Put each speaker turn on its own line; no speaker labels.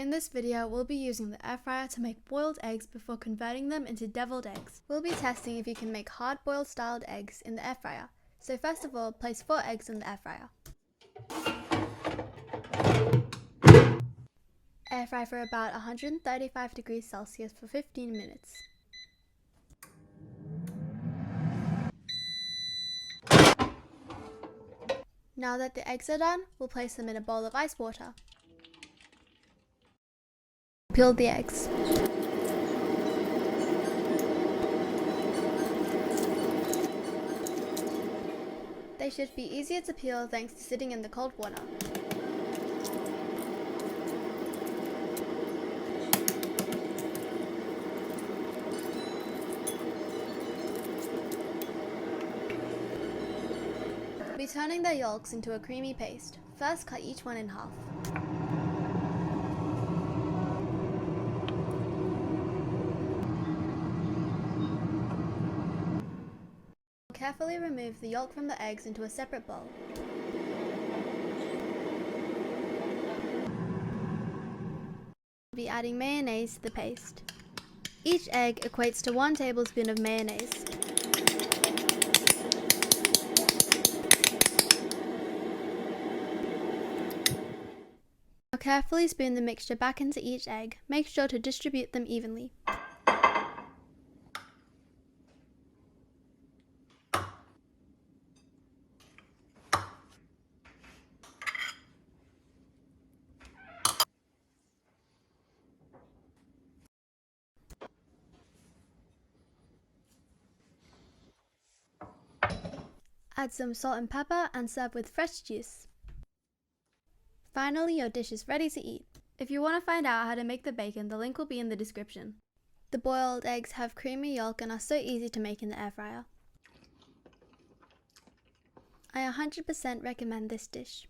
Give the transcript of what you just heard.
In this video, we'll be using the air fryer to make boiled eggs before converting them into deviled eggs. We'll be testing if you can make hard-boiled styled eggs in the air fryer. So first of all, place 4 eggs in the air fryer. Air fry for about 135 degrees Celsius for 15 minutes. Now that the eggs are done, we'll place them in a bowl of ice water. Peel the eggs. They should be easier to peel thanks to sitting in the cold water. We'll be turning the yolks into a creamy paste. First, cut each one in half. Carefully remove the yolk from the eggs into a separate bowl. We'll be adding mayonnaise to the paste. Each egg equates to 1 tablespoon of mayonnaise. Now carefully spoon the mixture back into each egg. Make sure to distribute them evenly. Add some salt and pepper and serve with fresh juice. Finally, your dish is ready to eat. If you want to find out how to make the bacon, the link will be in the description. The boiled eggs have creamy yolk and are so easy to make in the air fryer. I 100% recommend this dish.